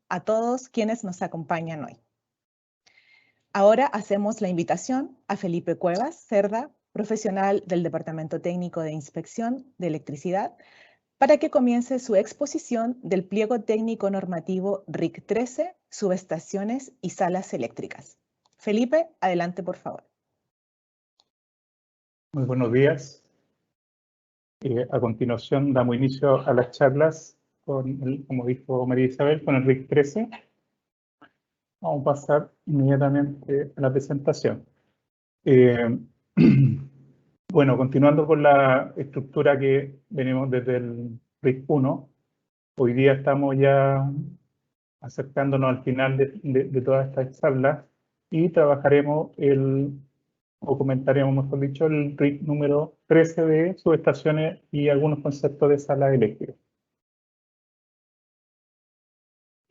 a todos quienes nos acompañan hoy. Ahora hacemos la invitación a Felipe Cuevas Cerda, profesional del Departamento Técnico de Inspección de Electricidad, para que comience su exposición del pliego técnico normativo RIC 13, subestaciones y salas eléctricas. Felipe, adelante por favor. Muy buenos días. A continuación damos inicio a las charlas como dijo María Isabel, con el RIC 13. Vamos a pasar inmediatamente a la presentación. Bueno, continuando con la estructura que venimos desde el RIC 1, hoy día estamos ya acercándonos al final de todas estas charlas y trabajaremos o comentaremos, mejor dicho, el RIC número 13 de subestaciones y algunos conceptos de salas eléctricas.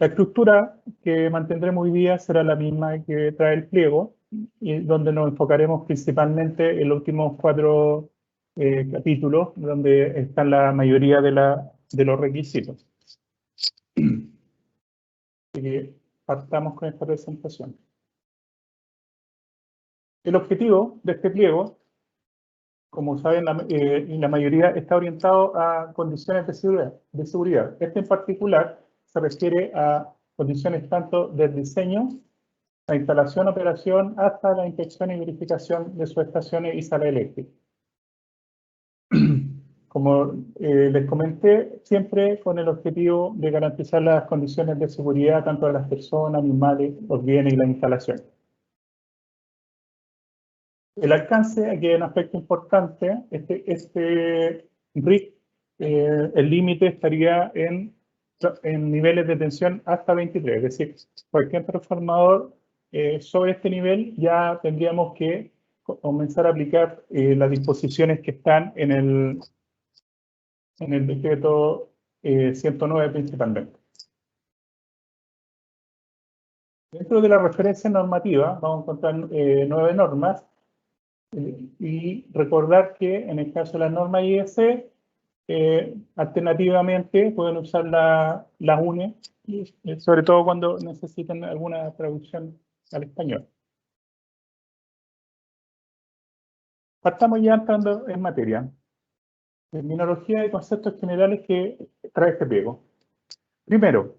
La estructura que mantendremos hoy día será la misma que trae el pliego, y donde nos enfocaremos principalmente en los últimos 4 capítulos, donde están la mayoría de los requisitos. Así que partamos con esta presentación. El objetivo de este pliego, como saben, la mayoría está orientado a condiciones de seguridad. Este en particular se refiere a condiciones tanto del diseño, la instalación, operación, hasta la inspección y verificación de subestaciones y salas eléctricas. Como les comenté, siempre con el objetivo de garantizar las condiciones de seguridad tanto de las personas, animales, los bienes y las instalaciones. El alcance, aquí hay un aspecto importante, este RIC, el límite estaría en niveles de tensión hasta 23, es decir, cualquier transformador sobre este nivel ya tendríamos que comenzar a aplicar las disposiciones que están en el decreto 109 principalmente. Dentro de la referencia normativa vamos a encontrar 9 normas y recordar que en el caso de las normas IEC, alternativamente pueden usar las UNE, sobre todo cuando necesitan alguna traducción al español. Partamos ya entrando en materia. Terminología y conceptos generales que trae este pliego. Primero,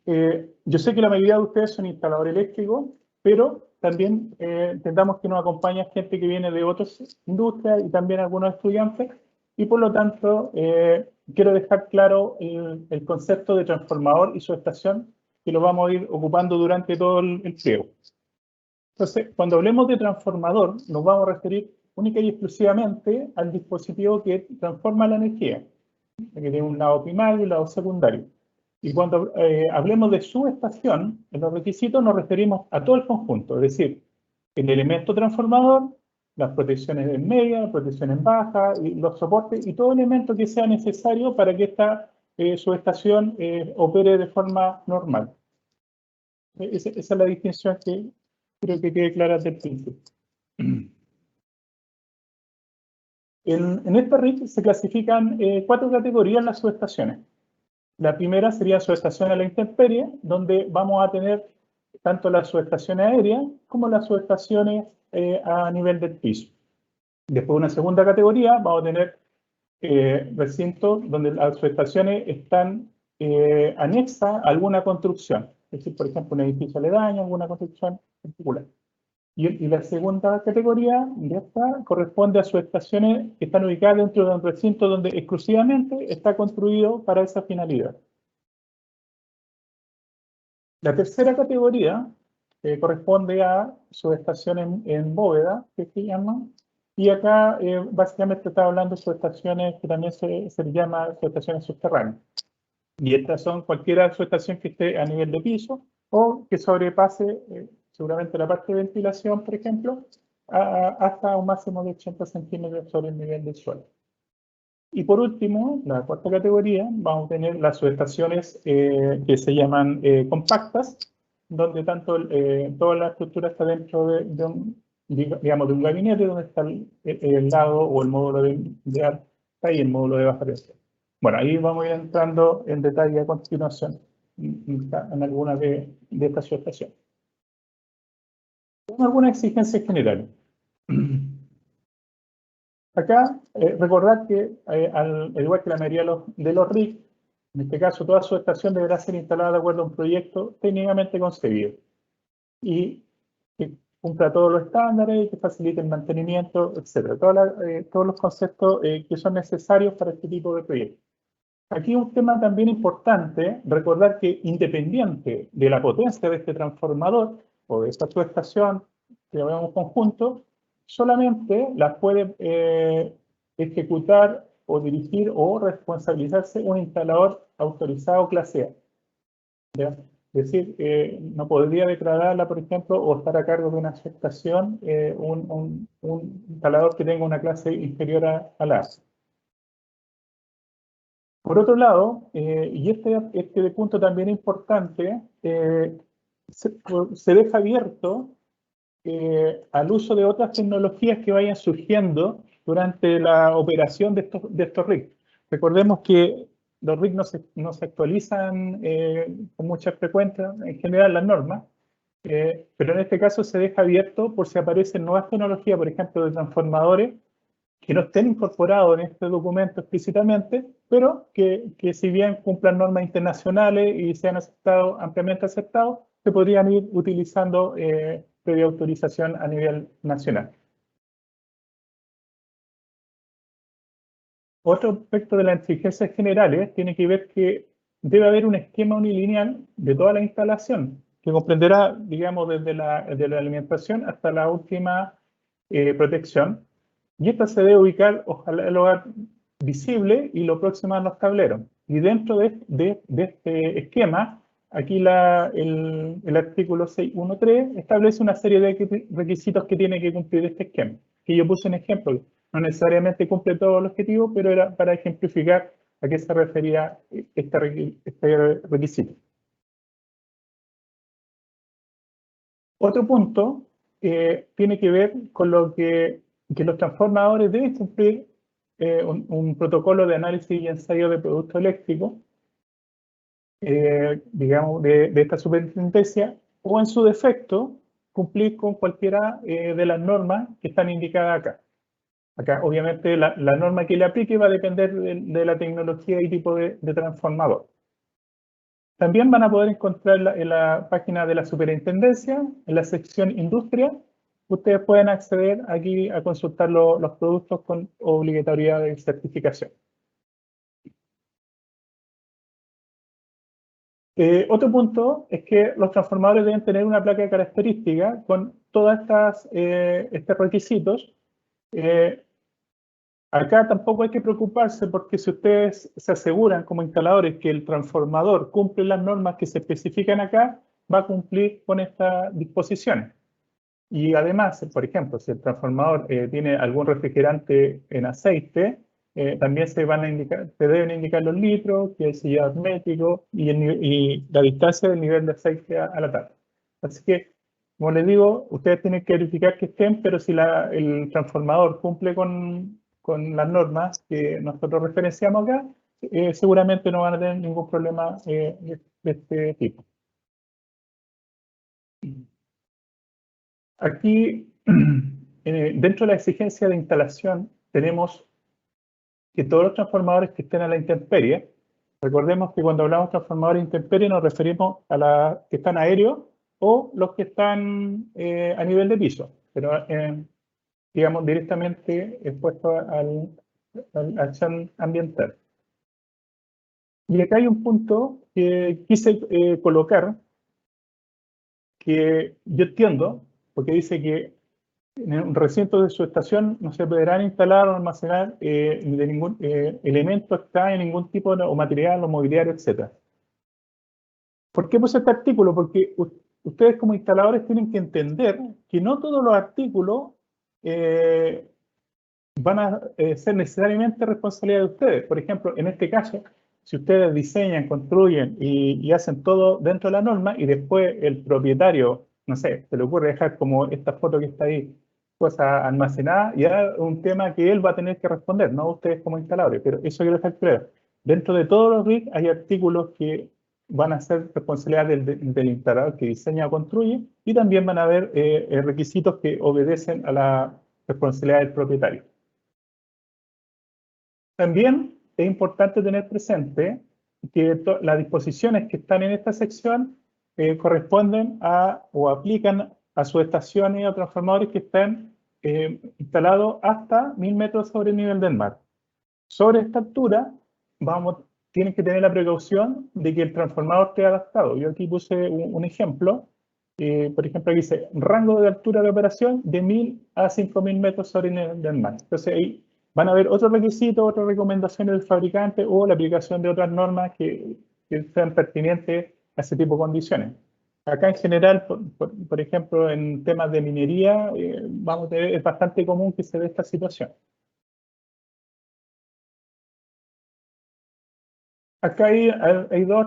yo sé que la mayoría de ustedes son instaladores eléctricos, pero también entendamos que nos acompaña gente que viene de otras industrias y también algunos estudiantes, y por lo tanto quiero dejar claro el concepto de transformador y subestación, que lo vamos a ir ocupando durante todo el pliego. Entonces, cuando hablemos de transformador, nos vamos a referir única y exclusivamente al dispositivo que transforma la energía, que tiene un lado primario y un lado secundario. Y cuando hablemos de subestación, en los requisitos nos referimos a todo el conjunto, es decir, el elemento transformador, las protecciones en media, las protecciones en baja, y los soportes y todo elemento que sea necesario para que esta subestación opere de forma normal. Esa es la distinción que creo que quede clara desde el principio. En esta RIC se clasifican 4 categorías las subestaciones. La primera sería subestación a la intemperie, donde vamos a tener tanto las subestaciones aéreas como las subestaciones a nivel del piso. Después, una segunda categoría, vamos a tener recintos donde las subestaciones están anexas a alguna construcción. Es decir, por ejemplo, un edificio aledaño, alguna construcción particular. Y la segunda categoría de esta corresponde a subestaciones que están ubicadas dentro de un recinto donde exclusivamente está construido para esa finalidad. La tercera categoría corresponde a subestaciones en bóveda, que se llaman, y acá básicamente está hablando de subestaciones que también se les llama subestaciones subterráneas. Y estas son cualquier subestación que esté a nivel de piso o que sobrepase seguramente la parte de ventilación, por ejemplo, hasta un máximo de 80 centímetros sobre el nivel del suelo. Y por último, la cuarta categoría, vamos a tener las subestaciones que se llaman compactas, donde toda la estructura está dentro de un gabinete donde está el lado o el módulo de alta y el módulo de baja tensión. Bueno, ahí vamos a ir entrando en detalle a continuación en algunas de estas subestaciones. Algunas exigencias generales. Acá, recordar que, al igual que la mayoría de los RIC, en este caso, toda subestación deberá ser instalada de acuerdo a un proyecto técnicamente concebido y que cumpla todos los estándares y que facilite el mantenimiento, etc. Todos los conceptos que son necesarios para este tipo de proyectos. Aquí un tema también importante, recordar que independiente de la potencia de este transformador o de esta subestación que vemos conjunto, solamente las puede ejecutar o dirigir o responsabilizarse un instalador autorizado clase A. ¿Ya? Es decir, no podría declararla, por ejemplo, o estar a cargo de una subestación un instalador que tenga una clase inferior a la A. Por otro lado, y este punto también importante, se deja abierto al uso de otras tecnologías que vayan surgiendo durante la operación de estos RIC. Recordemos que los RIC no se actualizan con mucha frecuencia, en general las normas, pero en este caso se deja abierto por si aparecen nuevas tecnologías, por ejemplo, de transformadores, que no estén incorporados en este documento explícitamente, pero que si bien cumplan normas internacionales y sean ampliamente aceptados, se podrían ir utilizando previa autorización a nivel nacional. Otro aspecto de las exigencias generales tiene que ver que debe haber un esquema unilineal de toda la instalación, que comprenderá, digamos, desde la alimentación hasta la última protección. Y esta se debe ubicar, ojalá, en el lugar visible y lo próximo a los tableros. Y dentro de este esquema, aquí el artículo 6.1.3 establece una serie de requisitos que tiene que cumplir este esquema, que yo puse en ejemplo. No necesariamente cumple todo el objetivo, pero era para ejemplificar a qué se refería este requisito. Otro punto tiene que ver con lo que los transformadores deben cumplir un protocolo de análisis y ensayo de productos eléctricos, digamos, de esta superintendencia, o en su defecto, cumplir con cualquiera de las normas que están indicadas acá. Acá, obviamente, la norma que le aplique va a depender de la tecnología y tipo de transformador. También van a poder encontrar en la página de la superintendencia, en la sección industria, ustedes pueden acceder aquí a consultar los productos con obligatoriedad de certificación. Otro punto es que los transformadores deben tener una placa de características con todos estos requisitos. Acá tampoco hay que preocuparse porque si ustedes se aseguran como instaladores que el transformador cumple las normas que se especifican acá, va a cumplir con estas disposiciones. Y además, por ejemplo, si el transformador tiene algún refrigerante en aceite, también se deben indicar los litros, que es sellado hermético y la distancia del nivel de aceite a la tapa. Así que, como les digo, ustedes tienen que verificar que estén, pero si el transformador cumple con las normas que nosotros referenciamos acá, seguramente no van a tener ningún problema de este tipo. Aquí, dentro de la exigencia de instalación, tenemos que todos los transformadores que estén a la intemperie, recordemos que cuando hablamos de transformadores intemperie nos referimos a los que están aéreos o los que están a nivel de piso, pero digamos directamente expuestos a la acción ambiental. Y acá hay un punto que quise colocar, que yo entiendo, porque dice que en un recinto de su estación no se podrán instalar o almacenar de ningún elemento extraño, ningún tipo o material o mobiliario, etc. ¿Por qué puse este artículo? Porque ustedes como instaladores tienen que entender que no todos los artículos van a ser necesariamente responsabilidad de ustedes. Por ejemplo, en este caso, si ustedes diseñan, construyen y hacen todo dentro de la norma y después el propietario, no sé, se le ocurre dejar como esta foto que está ahí, cosa almacenada, ya es un tema que él va a tener que responder, no ustedes como instaladores, pero eso quiero dejar claro. Dentro de todos los RIC hay artículos que van a ser responsabilidad del instalador que diseña o construye, y también van a haber requisitos que obedecen a la responsabilidad del propietario. También es importante tener presente que las disposiciones que están en esta sección corresponden a o aplican a subestaciones o transformadores que están instalados hasta 1000 metros sobre el nivel del mar. Sobre esta altura, tienen que tener la precaución de que el transformador esté adaptado. Yo aquí puse un ejemplo. Por ejemplo, aquí dice rango de altura de operación de 1000 a 5000 metros sobre el nivel del mar. Entonces ahí van a haber otros requisitos, otras recomendaciones del fabricante o la aplicación de otras normas que sean pertinentes a ese tipo de condiciones. Acá en general, por ejemplo, en temas de minería, es bastante común que se dé esta situación. Acá hay dos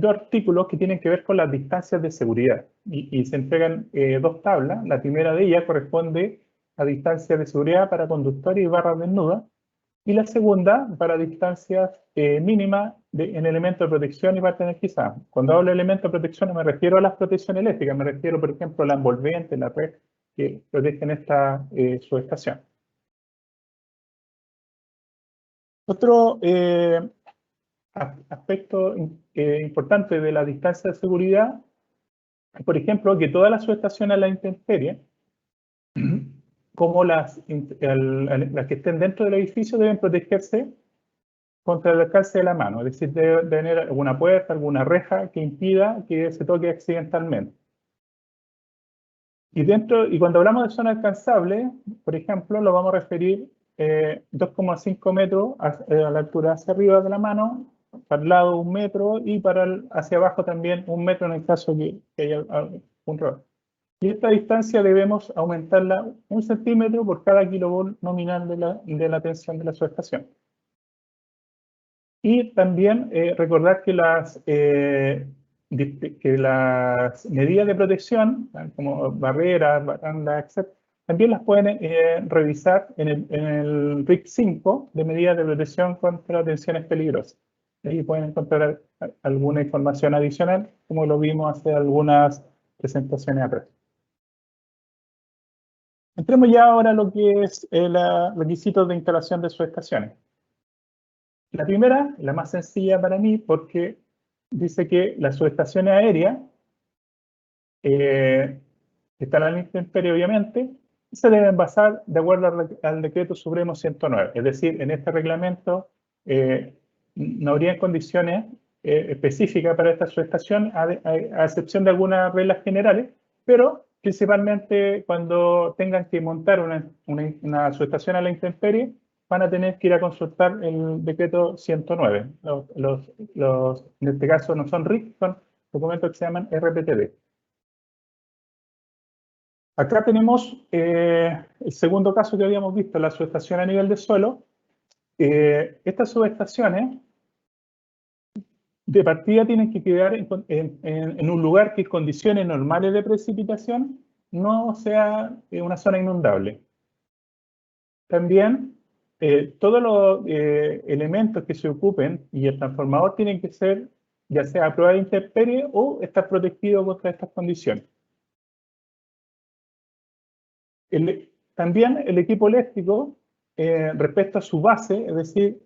artículos que tienen que ver con las distancias de seguridad y se entregan dos tablas. La primera de ellas corresponde a distancias de seguridad para conductores y barras desnudas, y la segunda para distancias mínimas en elementos de protección y parte energizada. Cuando hablo de elementos de protección no me refiero a las protecciones eléctricas, me refiero, por ejemplo, a la envolvente, la red que protegen esta subestación. Otro aspecto importante de la distancia de seguridad, por ejemplo, que todas las subestaciones a la intemperie, como las que estén dentro del edificio, deben protegerse contra el alcance de la mano, es decir, debe tener alguna puerta, alguna reja que impida que se toque accidentalmente. Y cuando hablamos de zona alcanzable, por ejemplo, lo vamos a referir 2,5 metros a la altura hacia arriba de la mano, para el lado 1 metro y hacia abajo también 1 metro en el caso que haya un rol. Y esta distancia debemos aumentarla 1 centímetro por cada kilovolt nominal de la tensión de la subestación. Y también recordar que las medidas de protección, como barreras, barandas, etc., también las pueden revisar en el RIC 5 de medidas de protección contra tensiones peligrosas. Ahí pueden encontrar alguna información adicional, como lo vimos hace algunas presentaciones atrás. Entremos ya ahora a lo que es los requisitos de instalación de subestaciones. La primera, la más sencilla para mí, porque dice que las subestaciones aéreas que están a la intemperie, obviamente, se deben basar de acuerdo al Decreto Supremo 109. Es decir, en este reglamento no habría condiciones específicas para esta subestación, a excepción de algunas reglas generales, pero principalmente cuando tengan que montar una subestación a la intemperie, van a tener que ir a consultar el decreto 109. En este caso no son RIC, son documentos que se llaman RPTD. Acá tenemos el segundo caso que habíamos visto, la subestación a nivel de suelo. Estas subestaciones de partida tienen que quedar en un lugar que en condiciones normales de precipitación no sea una zona inundable. También todos los elementos que se ocupen y el transformador tienen que ser ya sea a prueba de intemperie o estar protegido contra estas condiciones. También el equipo eléctrico, respecto a su base, es decir,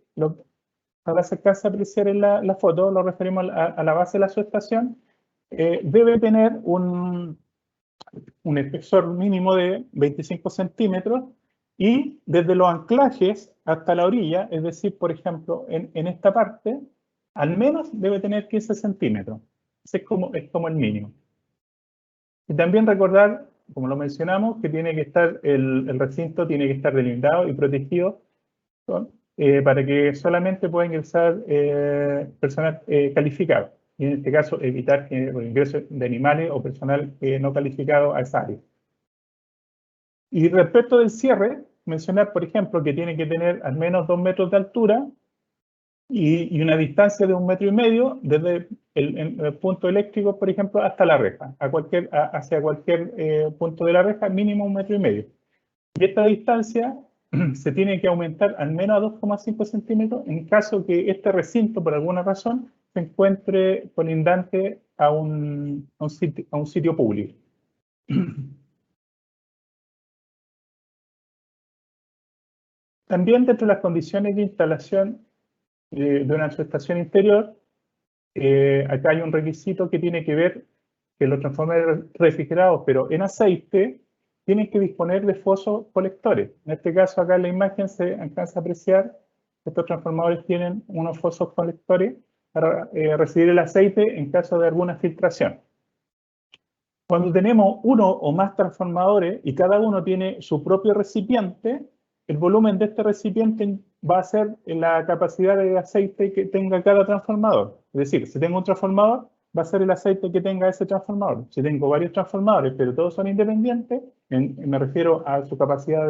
para acercarse a apreciar en la foto, lo referimos a la base de la subestación, debe tener un espesor mínimo de 25 centímetros y desde los anclajes hasta la orilla, es decir, por ejemplo, en esta parte, al menos debe tener 15 centímetros. Ese es como el mínimo. Y también recordar, como lo mencionamos, que tiene que estar el recinto tiene que estar delimitado y protegido para que solamente pueda ingresar personal calificado. Y en este caso, evitar el ingreso de animales o personal no calificado a esa área. Y respecto del cierre, mencionar, por ejemplo, que tiene que tener al menos 2 metros de altura y una distancia de 1,5 metros desde el punto eléctrico, por ejemplo, hasta la reja, hacia cualquier punto de la reja, mínimo 1,5 metros. Y esta distancia se tiene que aumentar al menos a 2,5 centímetros en caso que este recinto, por alguna razón, se encuentre colindante a un sitio público. También dentro de las condiciones de instalación de una subestación interior, acá hay un requisito que tiene que ver que los transformadores refrigerados, pero en aceite, tienen que disponer de fosos colectores. En este caso, acá en la imagen se alcanza a apreciar que estos transformadores tienen unos fosos colectores para recibir el aceite en caso de alguna filtración. Cuando tenemos uno o más transformadores y cada uno tiene su propio recipiente, el volumen de este recipiente va a ser la capacidad de aceite que tenga cada transformador. Es decir, si tengo un transformador, va a ser el aceite que tenga ese transformador. Si tengo varios transformadores, pero todos son independientes, me refiero a su capacidad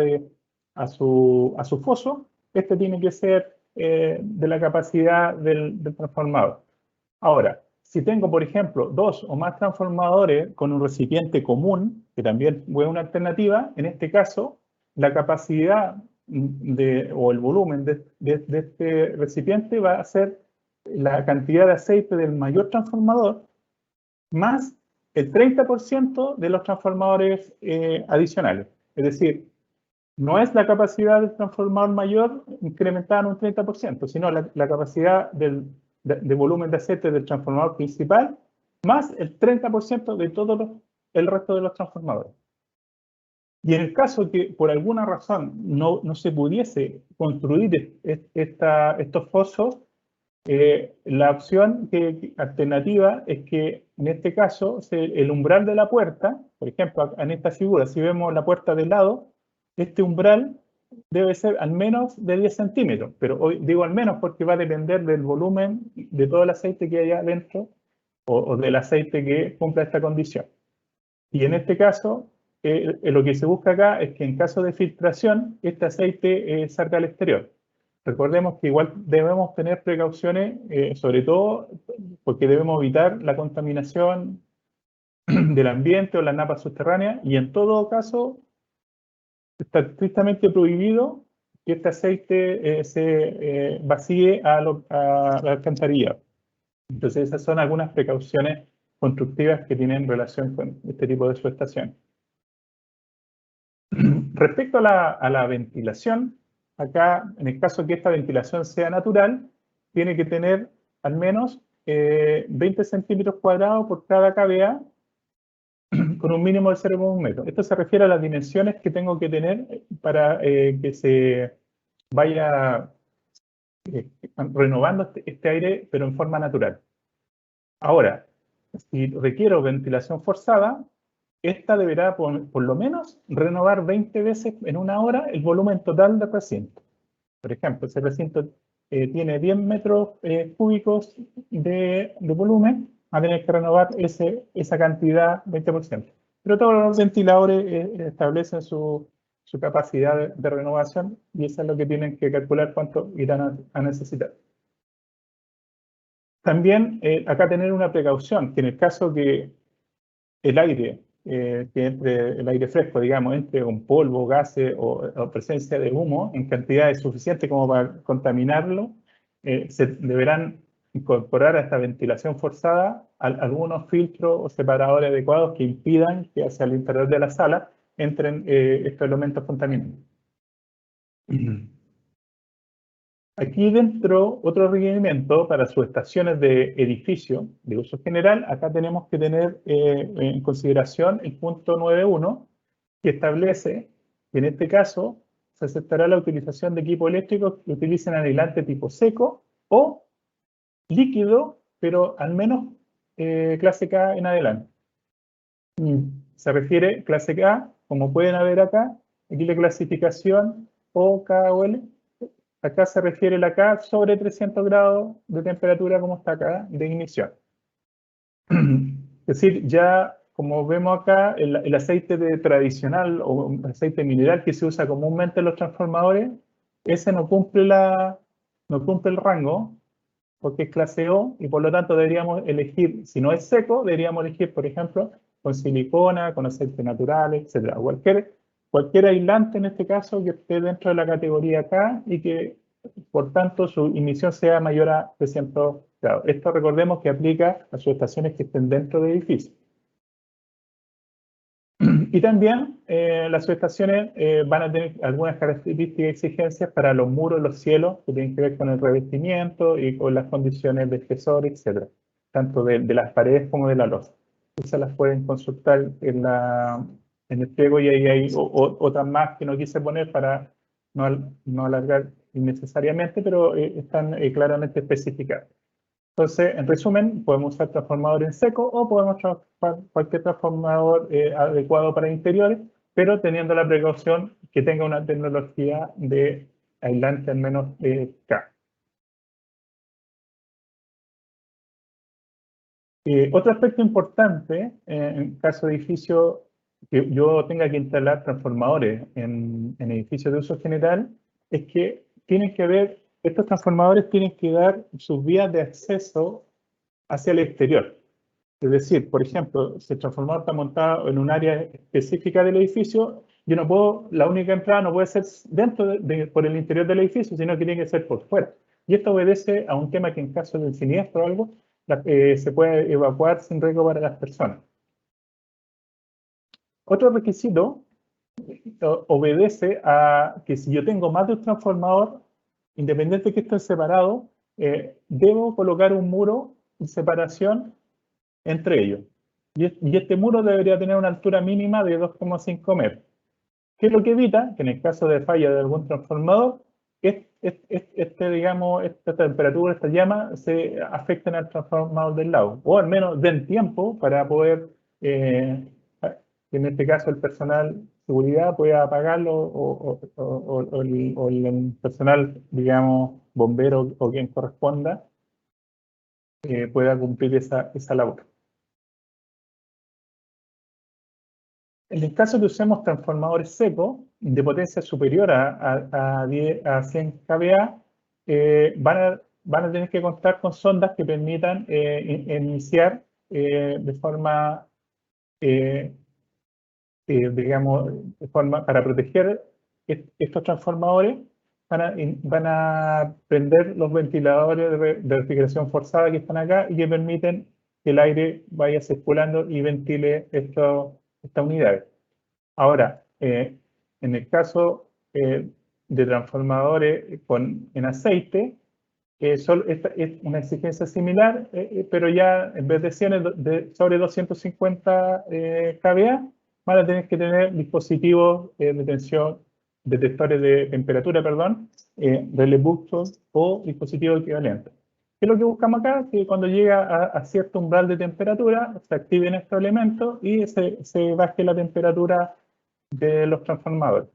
a su foso, este tiene que ser de la capacidad del transformador. Ahora, si tengo, por ejemplo, dos o más transformadores con un recipiente común, que también fue una alternativa, en este caso, la capacidad o el volumen de este recipiente va a ser la cantidad de aceite del mayor transformador más el 30% de los transformadores adicionales. Es decir, no es la capacidad del transformador mayor incrementada en un 30%, sino la capacidad de volumen de aceite del transformador principal más el 30% de todo el resto de los transformadores. Y en el caso que por alguna razón no se pudiese construir estos fosos, la opción alternativa es que en este caso el umbral de la puerta, por ejemplo, en esta figura, si vemos la puerta de lado, este umbral debe ser al menos de 10 centímetros, pero hoy digo al menos porque va a depender del volumen de todo el aceite que haya dentro o del aceite que cumpla esta condición. Y en este caso, lo que se busca acá es que en caso de filtración, este aceite salga al exterior. Recordemos que igual debemos tener precauciones, sobre todo porque debemos evitar la contaminación del ambiente o las napas subterráneas, y en todo caso está estrictamente prohibido que este aceite se vacíe a la alcantarilla. Entonces esas son algunas precauciones constructivas que tienen relación con este tipo de subestación. Respecto a la ventilación, acá, en el caso que esta ventilación sea natural, tiene que tener al menos 20 centímetros cuadrados por cada KVA, con un mínimo de 0,1 metro. Esto se refiere a las dimensiones que tengo que tener para que se vaya renovando este aire, pero en forma natural. Ahora, si requiero ventilación forzada, esta deberá por lo menos renovar 20 veces en una hora el volumen total del recinto. Por ejemplo, si el recinto tiene 10 metros cúbicos de volumen, va a tener que renovar esa cantidad 20%. Pero todos los ventiladores establecen su capacidad de renovación, y eso es lo que tienen que calcular cuánto irán a necesitar. También acá tener una precaución, que en el caso que el aire, que entre el aire fresco, digamos, entre con polvo, gases o presencia de humo en cantidades suficientes como para contaminarlo, se deberán incorporar a esta ventilación forzada algunos filtros o separadores adecuados que impidan que hacia el interior de la sala entren estos elementos contaminantes. Aquí dentro, otro requerimiento para subestaciones de edificio de uso general, acá tenemos que tener en consideración el punto 9.1, que establece que en este caso se aceptará la utilización de equipos eléctricos que utilicen aislante tipo seco o líquido, pero al menos clase K en adelante. Se refiere clase K, como pueden ver acá, aquí la clasificación O, K o L. Acá se refiere la K sobre 300 grados de temperatura, como está acá, de ignición. Es decir, ya como vemos acá, el aceite tradicional o aceite mineral que se usa comúnmente en los transformadores, ese no cumple el rango, porque es clase O, y por lo tanto deberíamos elegir, si no es seco, deberíamos elegir, por ejemplo, con silicona, con aceite natural, etc. Cualquier aislante en este caso que esté dentro de la categoría K y que por tanto su emisión sea mayor a 300 Claro, esto recordemos que aplica a subestaciones que estén dentro de edificios. Y también las subestaciones van a tener algunas características y exigencias para los muros, los cielos, que tienen que ver con el revestimiento y con las condiciones de espesor, etc. Tanto de las paredes como de la losa. Esas las pueden consultar en el pliego y ahí hay otras más que no quise poner para no alargar innecesariamente, pero están claramente especificadas. Entonces, en resumen, podemos usar transformador en seco o podemos usar cualquier transformador adecuado para interiores, pero teniendo la precaución que tenga una tecnología de aislante al menos K. Otro aspecto importante en caso de edificio que yo tenga que instalar transformadores en edificios de uso general es que estos transformadores tienen que dar sus vías de acceso hacia el exterior. Es decir, por ejemplo, si el transformador está montado en un área específica del edificio, la única entrada no puede ser por el interior del edificio, sino que tiene que ser por fuera. Y esto obedece a un tema que en caso de siniestro o algo, se puede evacuar sin riesgo para las personas. Otro requisito obedece a que si yo tengo más de un transformador, independiente de que estén separados, debo colocar un muro de separación entre ellos. Y este muro debería tener una altura mínima de 2,5 metros. ¿Qué es lo que evita? Que en el caso de falla de algún transformador, esta temperatura, esta llama, se afecten al transformador del lado. O al menos den tiempo para poder, en este caso el personal de seguridad pueda apagarlo o el personal, digamos, bombero o quien corresponda, pueda cumplir esa labor. En el caso que usemos transformadores secos de potencia superior a 100 kVA, van a tener que contar con sondas que permitan iniciar de forma, para proteger estos transformadores, van a prender los ventiladores de refrigeración forzada que están acá y que permiten que el aire vaya circulando y ventile estas unidades. Ahora, en el caso de transformadores en aceite, esta es una exigencia similar, pero ya en vez de 100 sobre 250 kVA, van a tener que tener dispositivos de tensión, detectores de temperatura, perdón, relés buctos o dispositivos equivalentes. ¿Qué es lo que buscamos acá? Que cuando llega a cierto umbral de temperatura, se activen estos elementos y se baje la temperatura de los transformadores.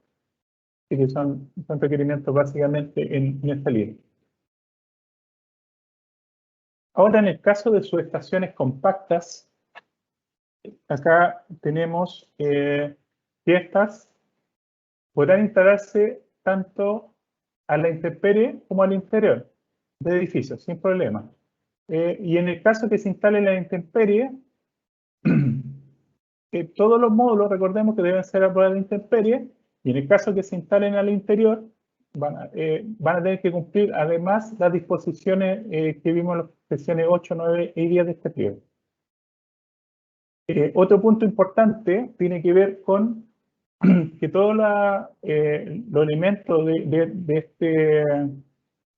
Así que son requerimientos básicamente en esta línea. Ahora, en el caso de subestaciones compactas, acá tenemos que estas podrán instalarse tanto a la intemperie como al interior de edificios, sin problema. Y en el caso que se instale en la intemperie, todos los módulos, recordemos que deben ser a prueba de intemperie, y en el caso que se instalen al interior, van a tener que cumplir además las disposiciones que vimos en las secciones 8, 9 y 10 de este pliego. Otro punto importante tiene que ver con que todos los elementos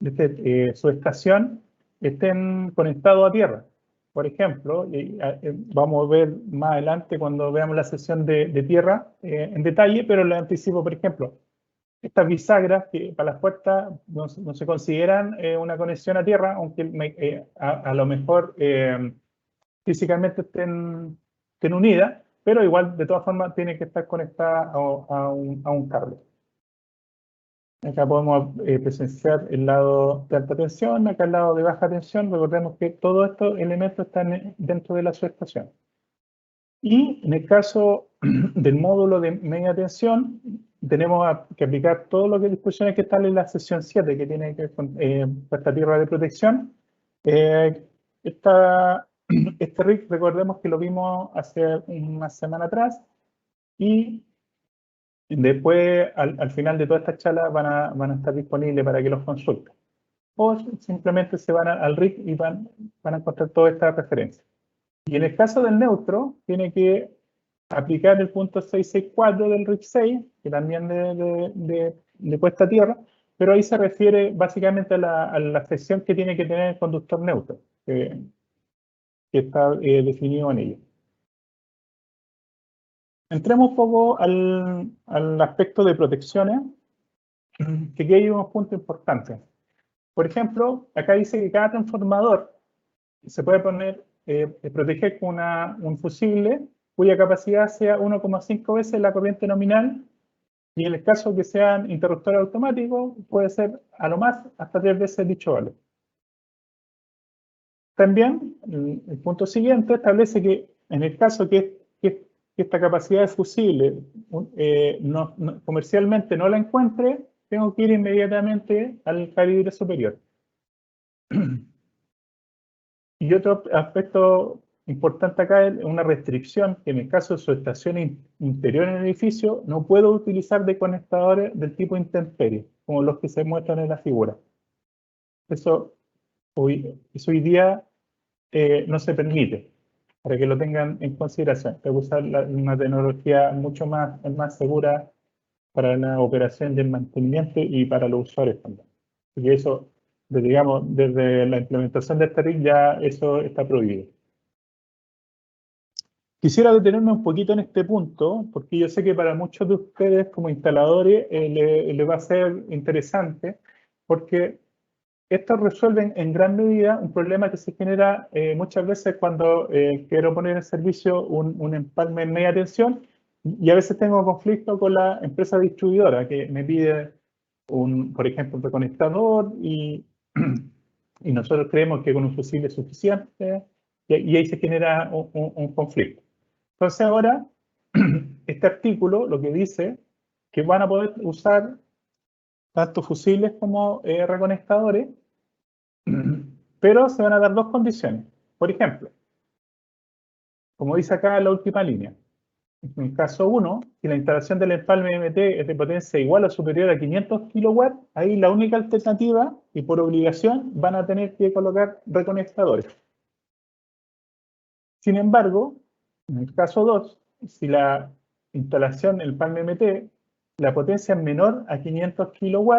de subestación estén conectados a tierra. Por ejemplo, vamos a ver más adelante cuando veamos la sesión de tierra en detalle, pero le anticipo, por ejemplo, estas bisagras que para las puertas no se consideran una conexión a tierra, aunque a lo mejor físicamente estén unidas, pero igual de todas formas tiene que estar conectada a un cable. Acá podemos presenciar el lado de alta tensión, acá el lado de baja tensión. Recordemos que todos estos elementos están dentro de la subestación. Y en el caso del módulo de media tensión, tenemos que aplicar todas las disposiciones que están en la sección 7, que tiene que ver con esta tierra de protección. Este RIC, recordemos que lo vimos hace una semana atrás, y después, al final de toda esta charla, van a estar disponibles para que los consulten. o simplemente se van al RIC y van a encontrar toda esta referencia. Y en el caso del neutro, tiene que aplicar el punto 664 del RIC 6, que también de puesta a tierra, pero ahí se refiere básicamente a la sección que tiene que tener el conductor neutro, que está definido en ello. Entremos un poco al aspecto de protecciones, que aquí hay unos puntos importantes. Por ejemplo, acá dice que cada transformador se puede proteger con un fusible cuya capacidad sea 1,5 veces la corriente nominal, y en el caso que sean interruptores automáticos, puede ser a lo más hasta 3 veces dicho valor. También, el punto siguiente establece que en el caso que esta capacidad de fusible comercialmente no la encuentre, tengo que ir inmediatamente al calibre superior. Y otro aspecto importante acá es una restricción que en el caso de su estación interior en el edificio no puedo utilizar desconectadores del tipo intemperie, como los que se muestran en la figura. Eso hoy día no se permite, para que lo tengan en consideración. Tengo que usar una tecnología mucho más segura para la operación y el mantenimiento y para los usuarios también. Porque eso, digamos, desde la implementación de esta RIC ya eso está prohibido. Quisiera detenerme un poquito en este punto, porque yo sé que para muchos de ustedes como instaladores le va a ser interesante, porque esto resuelve en gran medida un problema que se genera muchas veces cuando quiero poner en servicio un empalme en media tensión, y a veces tengo conflicto con la empresa distribuidora que me pide, por ejemplo, un reconectador y nosotros creemos que con un fusible es suficiente, y ahí se genera un conflicto. Entonces ahora, este artículo lo que dice que van a poder usar tanto fusibles como reconectadores, pero se van a dar dos condiciones. Por ejemplo, como dice acá en la última línea, en el caso 1, si la instalación del empalme MT es de potencia igual o superior a 500 kW, ahí la única alternativa, y por obligación, van a tener que colocar reconectadores. Sin embargo, en el caso 2, si la instalación del empalme MT, la potencia es menor a 500 kW,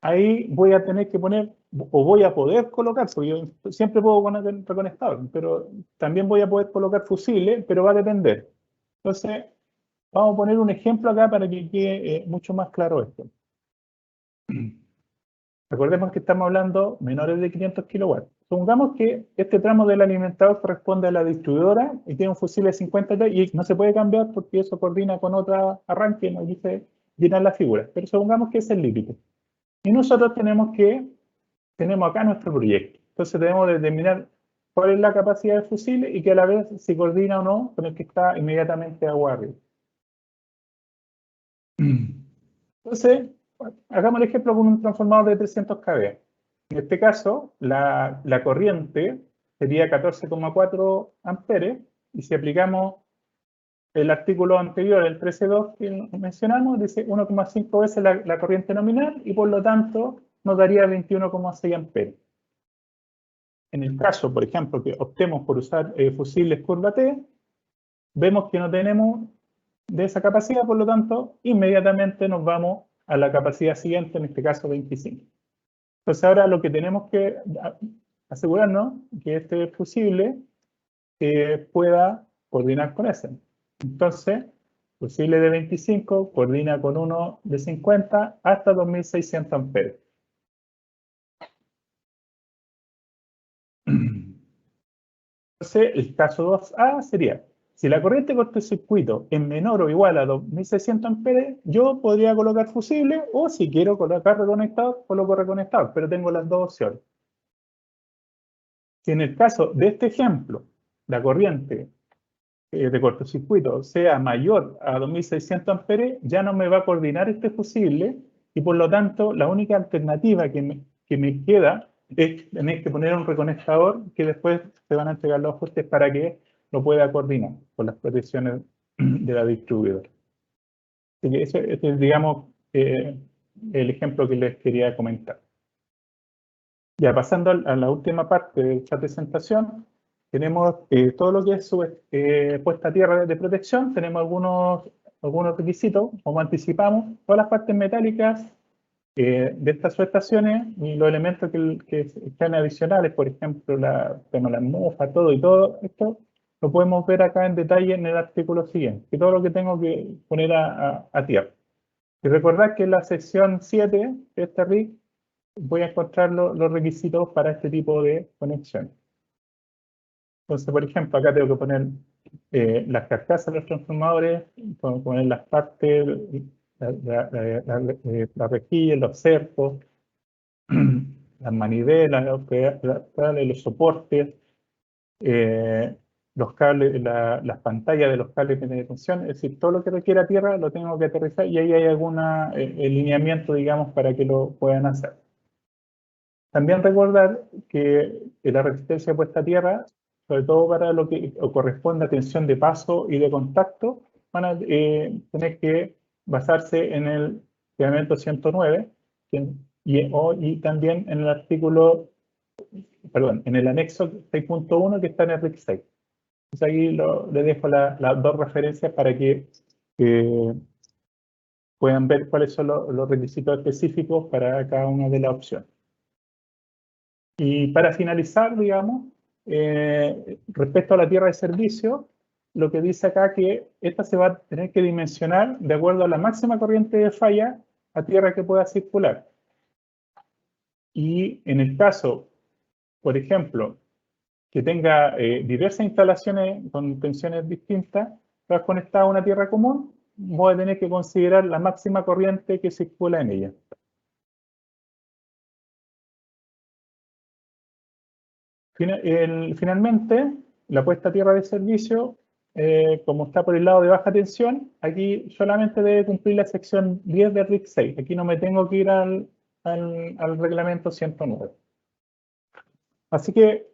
ahí voy a tener que poner, o voy a poder colocar, porque yo siempre puedo poner el reconectador, pero también voy a poder colocar fusible, pero va a depender. Entonces, vamos a poner un ejemplo acá para que quede mucho más claro esto. Recordemos que estamos hablando menores de 500 kilowatts. Supongamos que este tramo del alimentador corresponde a la distribuidora y tiene un fusible de 50T y no se puede cambiar porque eso coordina con otro arranque, nos dice llenar la figura. Pero supongamos que ese es el límite. Y nosotros tenemos acá nuestro proyecto. Entonces debemos determinar cuál es la capacidad del fusible y que a la vez se coordina o no con el que está inmediatamente agua arriba. Entonces, hagamos el ejemplo con un transformador de 300 kV. En este caso, la corriente sería 14,4 amperes, y si aplicamos el artículo anterior, el 13.2 que mencionamos, dice 1,5 veces la corriente nominal, y por lo tanto nos daría 21,6 amperes. En el caso, por ejemplo, que optemos por usar fusibles curva T, vemos que no tenemos de esa capacidad, por lo tanto, inmediatamente nos vamos a la capacidad siguiente, en este caso 25. Entonces ahora lo que tenemos que asegurarnos que este fusible pueda coordinar con ese. Entonces, fusible de 25 coordina con uno de 50 hasta 2600 amperes. Entonces, el caso 2A sería, si la corriente de cortocircuito es menor o igual a 2600 amperes, yo podría colocar fusible, o si quiero colocar reconectador, coloco reconectador, pero tengo las dos opciones. Si en el caso de este ejemplo, la corriente de cortocircuito sea mayor a 2600 amperes, ya no me va a coordinar este fusible, y por lo tanto la única alternativa que me queda es tener que poner un reconectador que después se van a entregar los ajustes para que lo pueda coordinar con las protecciones de la distribuidora. Así que ese es, digamos, el ejemplo que les quería comentar. Ya pasando a la última parte de esta presentación, tenemos todo lo que es puesta a tierra de protección. Tenemos algunos requisitos, como anticipamos, todas las partes metálicas de estas subestaciones y los elementos que están adicionales, por ejemplo, tenemos la mufa, todo esto, lo podemos ver acá en detalle en el artículo siguiente, que todo lo que tengo que poner a tierra. Y recordad que en la sección 7 de este RIC voy a encontrar los requisitos para este tipo de conexión. Entonces, por ejemplo, acá tengo que poner las carcasas de los transformadores, tengo que poner las partes, la rejilla, los cercos, las manivelas, los soportes, los cables, las pantallas de los cables de tensión, es decir, todo lo que requiera tierra lo tengo que aterrizar y ahí hay algún lineamiento, digamos, para que lo puedan hacer. También recordar que la resistencia puesta a tierra, sobre todo para lo que corresponde a tensión de paso y de contacto, van a tener que basarse en el reglamento 109 y también en el artículo, perdón, en el anexo 6.1 que está en el RIC 6. Entonces ahí le dejo las dos referencias para que puedan ver cuáles son los requisitos específicos para cada una de las opciones. Y para finalizar, digamos, respecto a la tierra de servicio, lo que dice acá que esta se va a tener que dimensionar de acuerdo a la máxima corriente de falla a tierra que pueda circular. Y en el caso, por ejemplo, que tenga diversas instalaciones con tensiones distintas, todas conectadas a una tierra común, voy a tener que considerar la máxima corriente que circula en ella. Finalmente, la puesta a tierra de servicio, como está por el lado de baja tensión, aquí solamente debe cumplir la sección 10 del RIC 6. Aquí no me tengo que ir al reglamento 109. Así que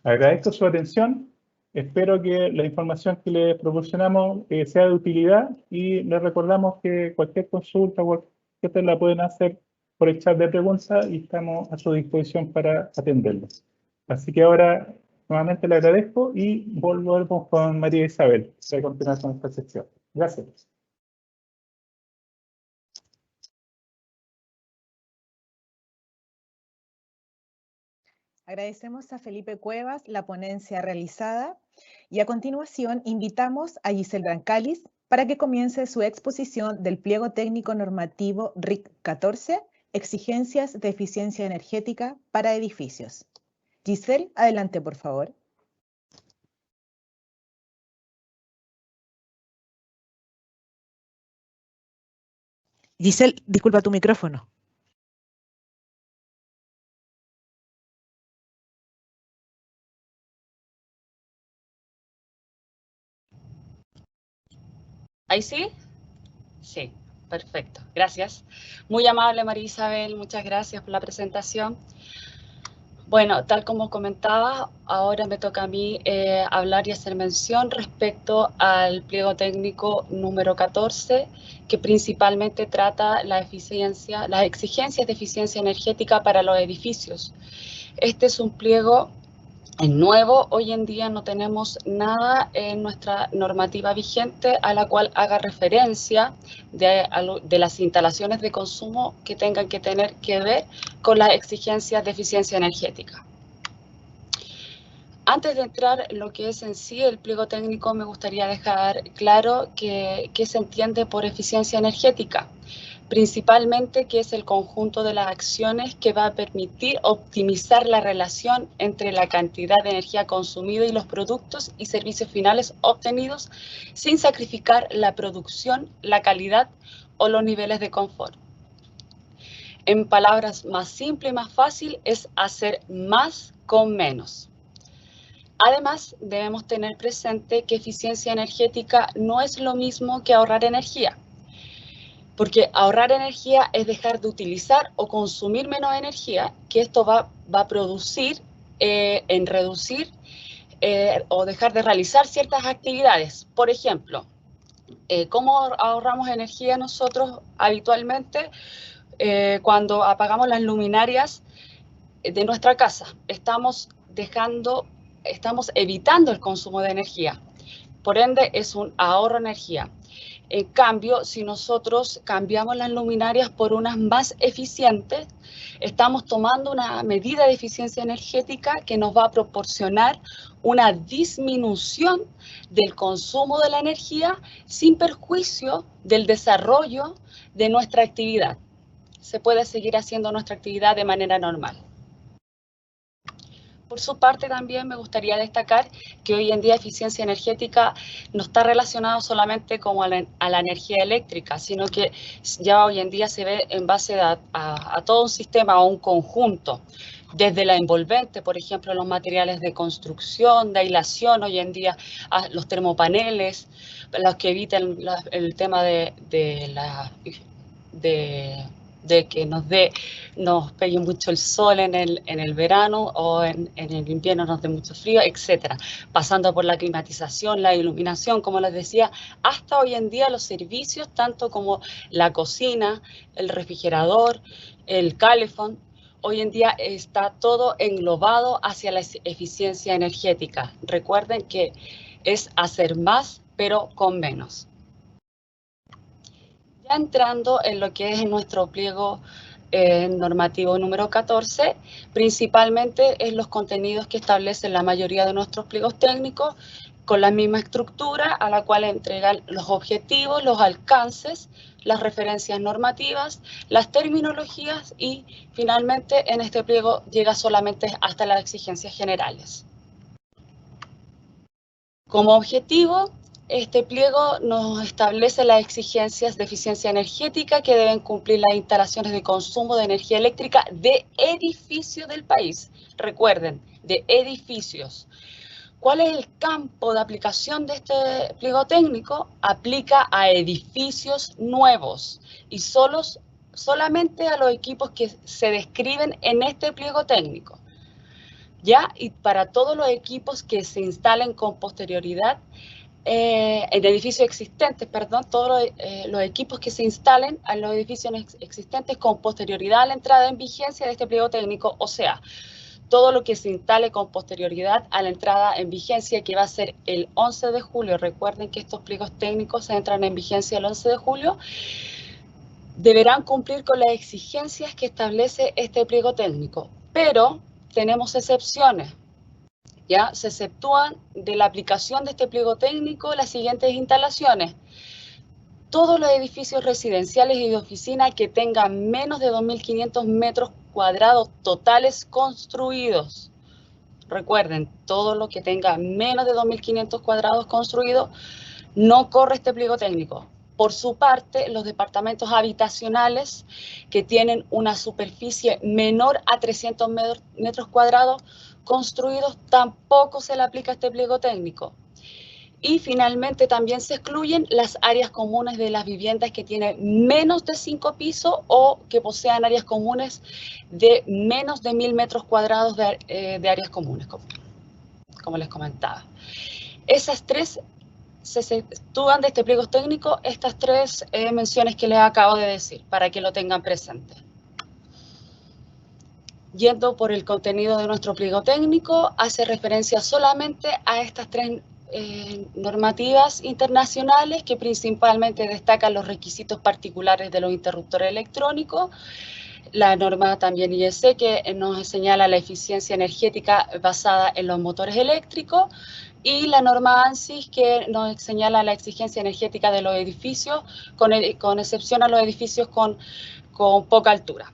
agradezco su atención. Espero que la información que les proporcionamos sea de utilidad y les recordamos que cualquier consulta o cualquier la pueden hacer por el chat de preguntas y estamos a su disposición para atenderlos. Así que ahora nuevamente le agradezco y volvemos con María Isabel para continuar con esta sección. Gracias. Agradecemos a Felipe Cuevas la ponencia realizada y a continuación invitamos a Giselle Brancalis para que comience su exposición del pliego técnico normativo RIC 14, exigencias de eficiencia energética para edificios. Giselle, adelante por favor. Giselle, disculpa tu micrófono. ¿Ahí sí? Sí, perfecto. Gracias. Muy amable, María Isabel. Muchas gracias por la presentación. Bueno, tal como comentaba, ahora me toca a mí hablar y hacer mención respecto al pliego técnico número 14, que principalmente trata las exigencias de eficiencia energética para los edificios. Este es un pliego nuevo. Hoy en día no tenemos nada en nuestra normativa vigente a la cual haga referencia de las instalaciones de consumo que tengan que tener que ver con las exigencias de eficiencia energética. Antes de entrar en lo que es en sí el pliego técnico, me gustaría dejar claro qué se entiende por eficiencia energética. Principalmente que es el conjunto de las acciones que va a permitir optimizar la relación entre la cantidad de energía consumida y los productos y servicios finales obtenidos sin sacrificar la producción, la calidad o los niveles de confort. En palabras más simples y más fácil es hacer más con menos. Además, debemos tener presente que eficiencia energética no es lo mismo que ahorrar energía. Porque ahorrar energía es dejar de utilizar o consumir menos energía, que esto va a producir en reducir o dejar de realizar ciertas actividades. Por ejemplo, ¿cómo ahorramos energía nosotros habitualmente? Cuando apagamos las luminarias de nuestra casa. Estamos evitando el consumo de energía. Por ende, es un ahorro de energía. En cambio, si nosotros cambiamos las luminarias por unas más eficientes, estamos tomando una medida de eficiencia energética que nos va a proporcionar una disminución del consumo de la energía sin perjuicio del desarrollo de nuestra actividad. Se puede seguir haciendo nuestra actividad de manera normal. Por su parte, también me gustaría destacar que hoy en día eficiencia energética no está relacionado solamente como a la energía eléctrica, sino que ya hoy en día se ve en base a todo un sistema o un conjunto, desde la envolvente, por ejemplo, los materiales de construcción, de aislación, hoy en día los termopaneles, los que evitan el tema de que nos pegue mucho el sol en el verano o en el invierno nos dé mucho frío, etcétera. Pasando por la climatización, la iluminación, como les decía, hasta hoy en día los servicios, tanto como la cocina, el refrigerador, el calefón, hoy en día está todo englobado hacia la eficiencia energética. Recuerden que es hacer más, pero con menos. Ya entrando en lo que es nuestro pliego normativo número 14, principalmente en los contenidos que establecen la mayoría de nuestros pliegos técnicos, con la misma estructura a la cual entregan los objetivos, los alcances, las referencias normativas, las terminologías y finalmente en este pliego llega solamente hasta las exigencias generales. Como objetivo, este pliego nos establece las exigencias de eficiencia energética que deben cumplir las instalaciones de consumo de energía eléctrica de edificios del país. Recuerden, de edificios. ¿Cuál es el campo de aplicación de este pliego técnico? Aplica a edificios nuevos y solamente a los equipos que se describen en este pliego técnico. ¿Ya? Y para todos los equipos que se instalen con posterioridad, en edificios existentes, perdón, todos los equipos que se instalen en los edificios existentes con posterioridad a la entrada en vigencia de este pliego técnico, o sea, todo lo que se instale con posterioridad a la entrada en vigencia, que va a ser el 11 de julio. Recuerden que estos pliegos técnicos entran en vigencia el 11 de julio. Deberán cumplir con las exigencias que establece este pliego técnico, pero tenemos excepciones. ¿Ya? Se exceptúan de la aplicación de este pliego técnico las siguientes instalaciones. Todos los edificios residenciales y de oficina que tengan menos de 2.500 metros cuadrados totales construidos. Recuerden, todo lo que tenga menos de 2.500 cuadrados construidos no corre este pliego técnico. Por su parte, los departamentos habitacionales que tienen una superficie menor a 300 metros cuadrados construidos, tampoco se le aplica este pliego técnico. Y finalmente también se excluyen las áreas comunes de las viviendas que tienen menos de 5 pisos o que posean áreas comunes de menos de 1.000 metros cuadrados de áreas comunes, como les comentaba. Esas tres se exceptúan de este pliego técnico, estas tres menciones que les acabo de decir, para que lo tengan presente. Yendo por el contenido de nuestro pliego técnico, hace referencia solamente a estas tres normativas internacionales que principalmente destacan los requisitos particulares de los interruptores electrónicos, la norma también IEC que nos señala la eficiencia energética basada en los motores eléctricos y la norma ANSIS que nos señala la exigencia energética de los edificios con excepción a los edificios con poca altura.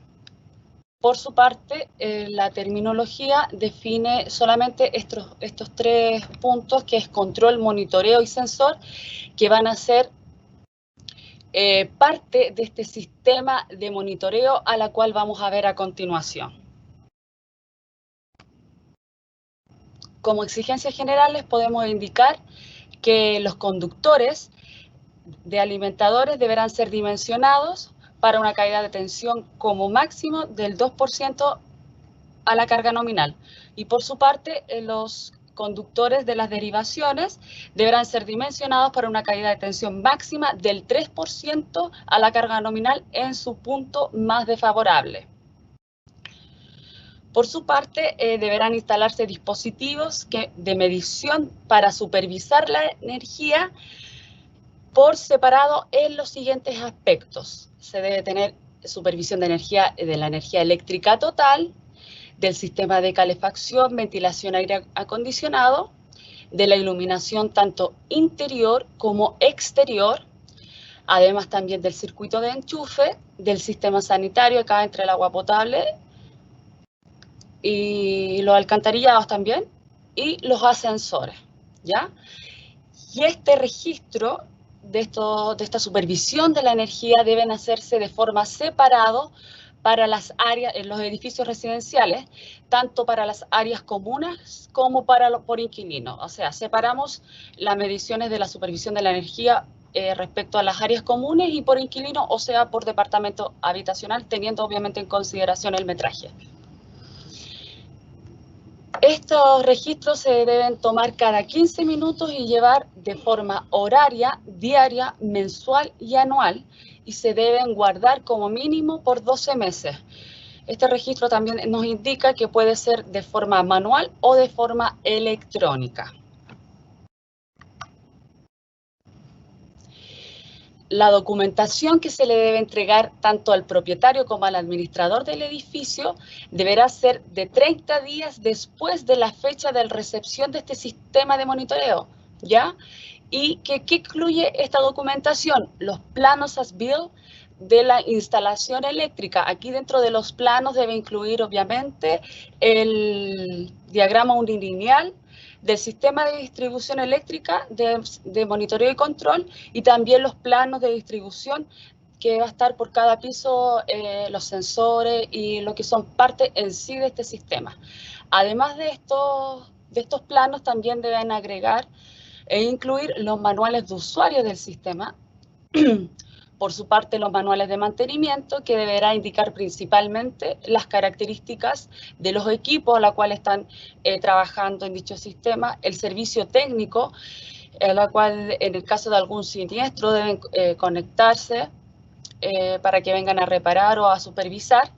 Por su parte, la terminología define solamente estos tres puntos, que es control, monitoreo y sensor, que van a ser parte de este sistema de monitoreo a la cual vamos a ver a continuación. Como exigencias generales podemos indicar que los conductores de alimentadores deberán ser dimensionados para una caída de tensión como máximo del 2% a la carga nominal. Y por su parte, los conductores de las derivaciones deberán ser dimensionados para una caída de tensión máxima del 3% a la carga nominal en su punto más desfavorable. Por su parte, deberán instalarse dispositivos de medición para supervisar la energía por separado en los siguientes aspectos. Se debe tener supervisión de la energía eléctrica total, del sistema de calefacción, ventilación, aire acondicionado, de la iluminación tanto interior como exterior, además también del circuito de enchufe, del sistema sanitario, acá entre el agua potable y los alcantarillados también, y los ascensores, ¿ya? Y este registro de esta supervisión de la energía deben hacerse de forma separada para las áreas, en los edificios residenciales, tanto para las áreas comunes como por inquilino. O sea, separamos las mediciones de la supervisión de la energía respecto a las áreas comunes y por inquilino, o sea, por departamento habitacional, teniendo obviamente en consideración el metraje. Estos registros se deben tomar cada 15 minutos y llevar de forma horaria, diaria, mensual y anual, y se deben guardar como mínimo por 12 meses. Este registro también nos indica que puede ser de forma manual o de forma electrónica. La documentación que se le debe entregar tanto al propietario como al administrador del edificio deberá ser de 30 días después de la fecha de recepción de este sistema de monitoreo, ¿ya? ¿Y qué incluye esta documentación? Los planos as-built de la instalación eléctrica. Aquí dentro de los planos debe incluir obviamente el diagrama unilineal del sistema de distribución eléctrica, de monitoreo y control, y también los planos de distribución que va a estar por cada piso, los sensores y lo que son parte en sí de este sistema. Además de estos planos, también deben agregar e incluir los manuales de usuario del sistema. Por su parte, los manuales de mantenimiento, que deberá indicar principalmente las características de los equipos a los cuales están trabajando en dicho sistema, el servicio técnico, a la cual en el caso de algún siniestro deben conectarse para que vengan a reparar o a supervisar,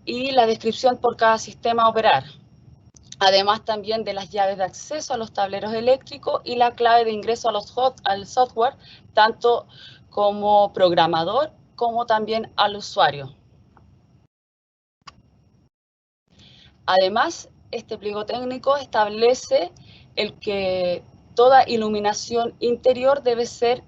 y la descripción por cada sistema a operar. Además también de las llaves de acceso a los tableros eléctricos y la clave de ingreso al software, tanto como programador, como también al usuario. Además, este pliego técnico establece que toda iluminación interior debe ser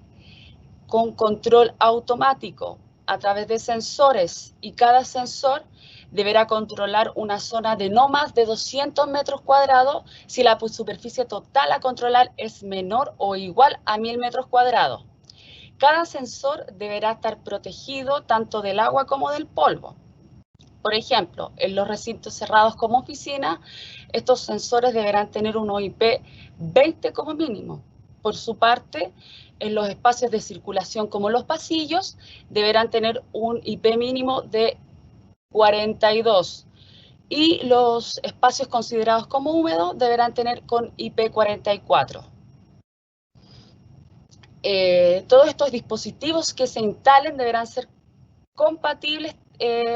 con control automático a través de sensores, y cada sensor deberá controlar una zona de no más de 200 metros cuadrados si la superficie total a controlar es menor o igual a 1000 metros cuadrados. Cada sensor deberá estar protegido tanto del agua como del polvo. Por ejemplo, en los recintos cerrados como oficina, estos sensores deberán tener un OIP 20 como mínimo. Por su parte, en los espacios de circulación como los pasillos, deberán tener un IP mínimo de 42. Y los espacios considerados como húmedos deberán tener con IP 44. Todos estos dispositivos que se instalen deberán ser compatibles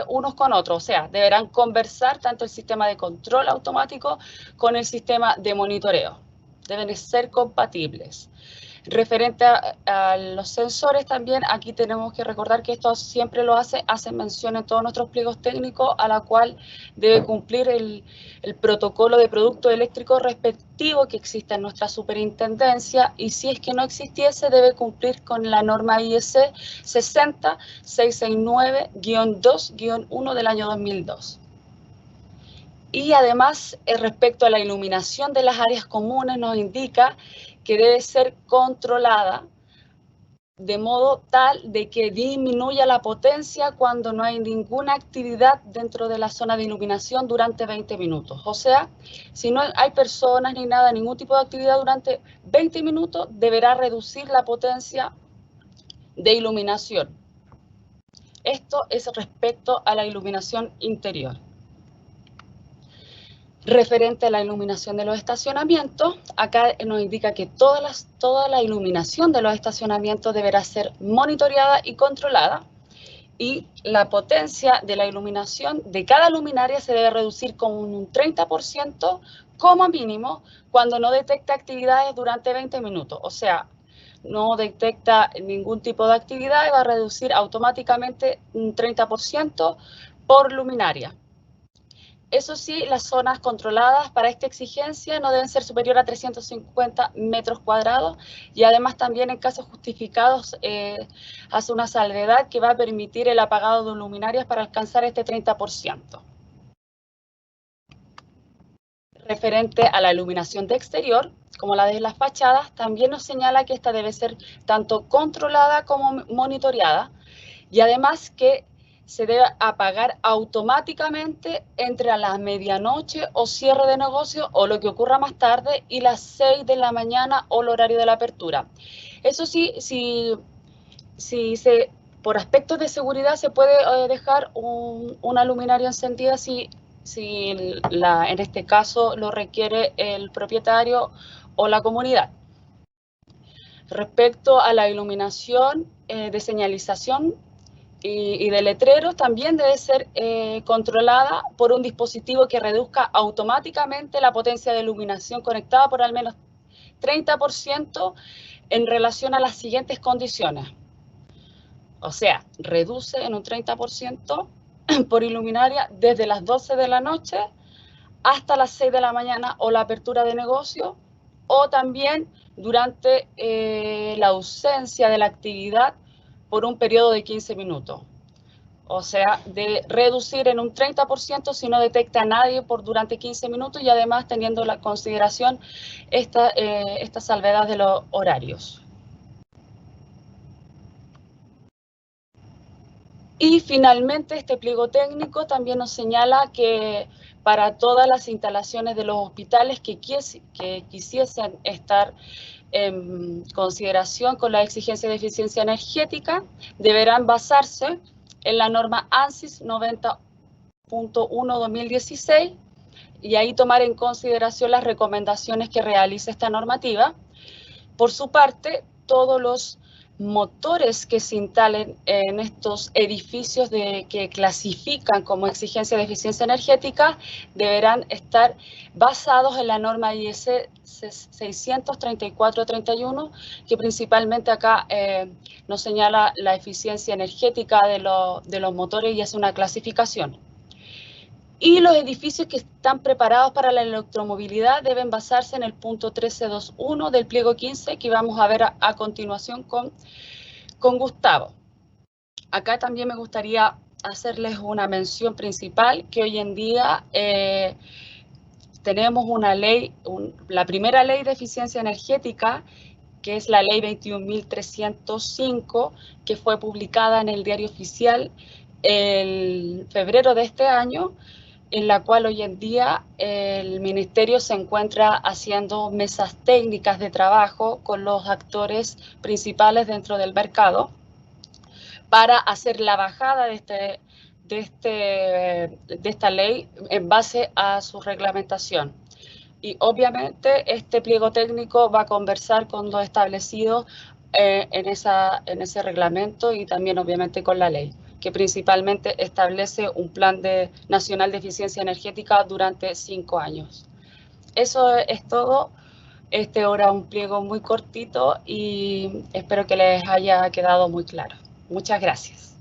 unos con otros, o sea, deberán conversar tanto el sistema de control automático con el sistema de monitoreo. Deben ser compatibles. Referente a los sensores también, aquí tenemos que recordar que esto siempre lo hacen mención en todos nuestros pliegos técnicos, a la cual debe cumplir el protocolo de producto eléctrico respectivo que existe en nuestra superintendencia, y si es que no existiese, debe cumplir con la norma IEC 60669-2-1 del año 2002. Y además, respecto a la iluminación de las áreas comunes, nos indica que debe ser controlada de modo tal de que disminuya la potencia cuando no hay ninguna actividad dentro de la zona de iluminación durante 20 minutos. O sea, si no hay personas ni nada, ningún tipo de actividad durante 20 minutos, deberá reducir la potencia de iluminación. Esto es respecto a la iluminación interior. Referente a la iluminación de los estacionamientos, acá nos indica que toda la iluminación de los estacionamientos deberá ser monitoreada y controlada, y la potencia de la iluminación de cada luminaria se debe reducir con un 30% como mínimo cuando no detecta actividades durante 20 minutos. O sea, no detecta ningún tipo de actividad y va a reducir automáticamente un 30% por luminaria. Eso sí, las zonas controladas para esta exigencia no deben ser superior a 350 metros cuadrados y además también en casos justificados hace una salvedad que va a permitir el apagado de luminarias para alcanzar este 30%. Referente a la iluminación de exterior, como la de las fachadas, también nos señala que esta debe ser tanto controlada como monitoreada y además que se debe apagar automáticamente entre la medianoche o cierre de negocio o lo que ocurra más tarde y las 6 de la mañana o el horario de la apertura. Eso sí, por aspectos de seguridad se puede dejar una luminaria encendida si en este caso lo requiere el propietario o la comunidad. Respecto a la iluminación de señalización y de letreros, también debe ser controlada por un dispositivo que reduzca automáticamente la potencia de iluminación conectada por al menos 30% en relación a las siguientes condiciones. O sea, reduce en un 30% por iluminaria desde las 12 de la noche hasta las 6 de la mañana o la apertura de negocio, o también durante la ausencia de la actividad por un periodo de 15 minutos. O sea, de reducir en un 30% si no detecta a nadie durante 15 minutos y además teniendo la consideración esta salvedad de los horarios. Y finalmente este pliego técnico también nos señala que para todas las instalaciones de los hospitales que quisiesen estar en consideración con la exigencia de eficiencia energética, deberán basarse en la norma ANSIS 90.1/2016 y ahí tomar en consideración las recomendaciones que realiza esta normativa. Por su parte, todos los motores que se instalen en estos edificios que clasifican como exigencia de eficiencia energética deberán estar basados en la norma IEC 634/31, que principalmente acá nos señala la eficiencia energética de los motores y hace una clasificación. Y los edificios que están preparados para la electromovilidad deben basarse en el punto 1321 del pliego 15 que vamos a ver a continuación con Gustavo. Acá también me gustaría hacerles una mención principal que hoy en día tenemos una ley, la primera ley de eficiencia energética, que es la ley 21.305, que fue publicada en el Diario Oficial en febrero de este año, en la cual hoy en día el Ministerio se encuentra haciendo mesas técnicas de trabajo con los actores principales dentro del mercado para hacer la bajada de esta ley en base a su reglamentación. Y obviamente este pliego técnico va a conversar con lo establecido en ese reglamento y también obviamente con la ley, que principalmente establece un plan nacional de eficiencia energética durante 5 años. Eso es todo. Este era un pliego muy cortito y espero que les haya quedado muy claro. Muchas gracias.